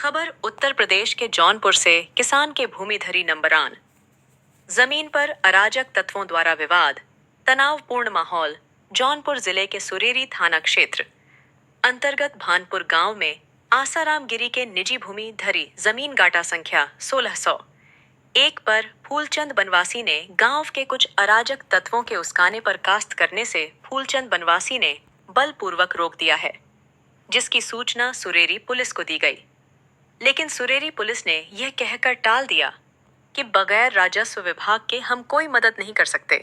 खबर उत्तर प्रदेश के जौनपुर से किसान के भूमिधरी नंबरान। जमीन पर अराजक तत्वों द्वारा विवाद, तनावपूर्ण माहौल। जौनपुर जिले के सुरेरी थाना क्षेत्र अंतर्गत भानपुर गांव में आसाराम गिरी के निजी भूमि धरी जमीन गाटा संख्या 1601 पर फूलचंद बनवासी ने गांव के कुछ अराजक तत्वों के उस्काने पर काश्त करने से फूलचंद बनवासी ने बलपूर्वक रोक दिया है, जिसकी सूचना सुरेरी पुलिस को दी गई। लेकिन सुरेरी पुलिस ने यह कहकर टाल दिया कि बगैर राजस्व विभाग के हम कोई मदद नहीं कर सकते।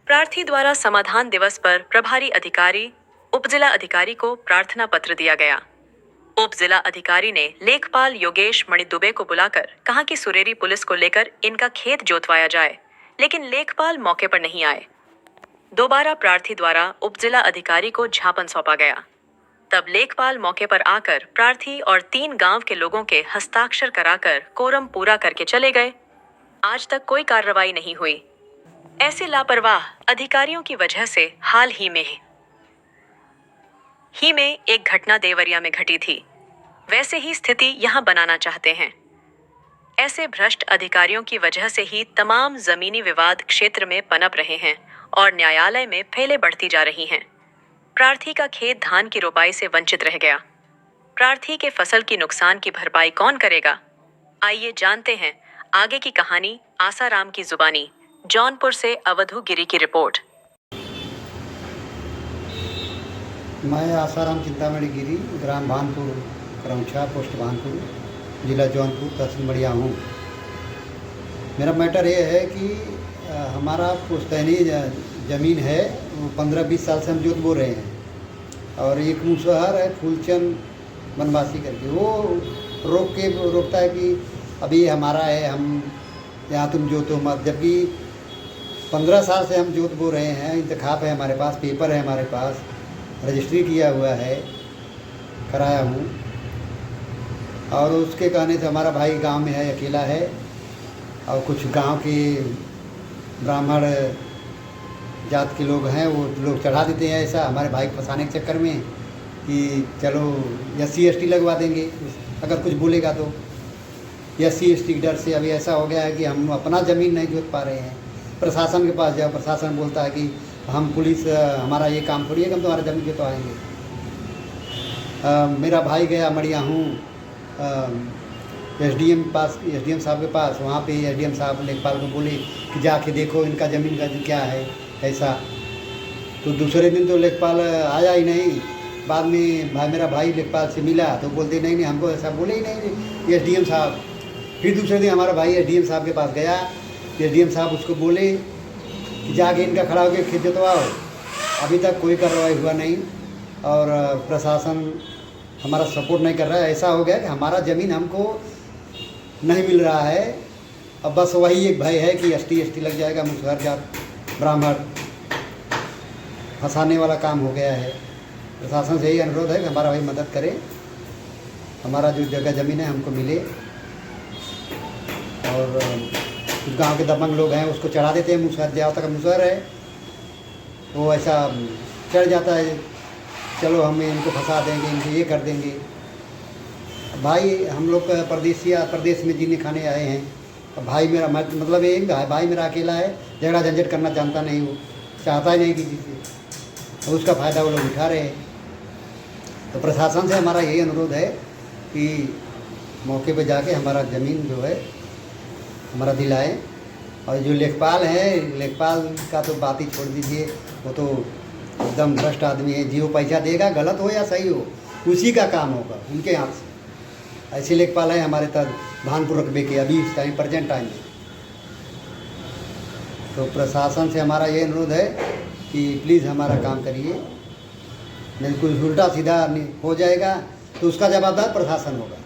प्रार्थी द्वारा समाधान दिवस पर प्रभारी अधिकारी उपजिला अधिकारी को प्रार्थना पत्र दिया गया। उपजिला अधिकारी ने लेखपाल योगेश मणि दुबे को बुलाकर कहा कि सुरेरी पुलिस को लेकर इनका खेत जोतवाया जाए, लेकिन लेखपाल मौके पर नहीं आए। दोबारा प्रार्थी द्वारा उपजिला अधिकारी को ज्ञापन सौंपा गया। तब लेखपाल मौके पर आकर प्रार्थी और 3 गांव के लोगों के हस्ताक्षर कराकर कोरम पूरा करके चले गए। आज तक कोई कार्रवाई नहीं हुई। ऐसे लापरवाह अधिकारियों की वजह से हाल ही में एक घटना देवरिया में घटी थी। वैसे ही स्थिति यहां बनाना चाहते हैं। ऐसे भ्रष्ट अधिकारियों की वजह से ही तमाम जमीनी विवाद क्षेत्र में पनप रहे हैं और न्यायालय में फैले बढ़ती जा रही हैं। प्रार्थी का खेत धान की रोपाई से वंचित रह गया। प्रार्थी के फसल की नुकसान की भरपाई कौन करेगा? आइए जानते हैं आगे की कहानी आसाराम की जुबानी। जौनपुर से अवधू गिरी की रिपोर्ट। मैं आसाराम चिंतामणि गिरी, ग्राम भानपुर, क्रमशः पोस्ट भानपुर, जिला जौनपुर, तहसील मड़िया हूँ। मेरा मैटर ये है कि हमारा पुश्तैनी ज़मीन है, वो 15-20 साल से हम जोत बो रहे हैं। और एक मुसहर है फूलचंद बनवासी करके, वो रोकता है कि अभी ये हमारा है, हम यहाँ तुम जोतो मत। जबकि 15 साल से हम जोत बो रहे हैं, इंतखाब है हमारे पास, पेपर है हमारे पास, रजिस्ट्री किया हुआ है, कराया हूँ। और उसके कहने से हमारा भाई गांव में है, अकेला है, और कुछ गांव के ब्राह्मण जात के लोग हैं, वो लोग चढ़ा देते हैं ऐसा हमारे भाई को फंसाने के चक्कर में कि चलो SC/ST लगवा देंगे अगर कुछ बोलेगा तो। SC/ST के डर से अभी ऐसा हो गया है कि हम अपना ज़मीन नहीं जोत पा रहे हैं। प्रशासन के पास जाओ, प्रशासन बोलता है कि हम पुलिस, हमारा ये काम थोड़ी है कि हम तुम्हारा ज़मीन जोतवाएंगे। मेरा भाई गया मड़िया हूँ SDM साहब के पास। वहाँ पे SDM साहब लेखपाल को बोले कि जाके देखो इनका ज़मीन का क्या है ऐसा। तो दूसरे दिन तो लेखपाल आया ही नहीं। बाद में मेरा भाई लेखपाल से मिला तो बोलते नहीं हमको ऐसा बोले ही नहीं SDM साहब। फिर दूसरे दिन हमारा भाई SDM साहब के पास गया। SDM साहब उसको बोले कि जाके इनका खड़ा होकर खेत जोतवाओ। अभी तक कोई कार्रवाई हुआ नहीं और प्रशासन हमारा सपोर्ट नहीं कर रहा है। ऐसा हो गया कि हमारा ज़मीन हमको नहीं मिल रहा है। अब बस वही एक भय है कि ST लग जाएगा, मुसहर जात ब्राह्मण फंसाने वाला काम हो गया है। प्रशासन से यही अनुरोध है कि हमारा भाई मदद करे, हमारा जो जगह ज़मीन है हमको मिले। और कुछ गांव के दबंग लोग हैं उसको चढ़ा देते हैं, मुसहर जाओ तक मुसहर है, वो ऐसा चढ़ जाता है, चलो हम इनको फंसा देंगे, इनको ये कर देंगे। भाई हम लोग प्रदेश में जीने खाने आए हैं। भाई मेरा मतलब ये भाई मेरा अकेला है, झगड़ा झंझट करना जानता नहीं, वो चाहता ही नहीं किसी से, उसका फ़ायदा वो लोग उठा रहे हैं। तो प्रशासन से हमारा यही अनुरोध है कि मौके पर जाके हमारा ज़मीन जो है हमारा दिलाएं। और जो लेखपाल है, लेखपाल का तो बात ही छोड़ दीजिए, वो तो एकदम भ्रष्ट आदमी है। जो पैसा देगा, गलत हो या सही हो, उसी का काम होगा उनके हाथ से। ऐसे लेखपाल है हमारे तक भानपुर रकबे के अभी इस टाइम प्रेजेंट टाइम में। तो प्रशासन से हमारा ये अनुरोध है कि प्लीज़ हमारा काम करिए, नहीं कुछ उल्टा सीधा हो जाएगा तो उसका जवाबदार प्रशासन होगा।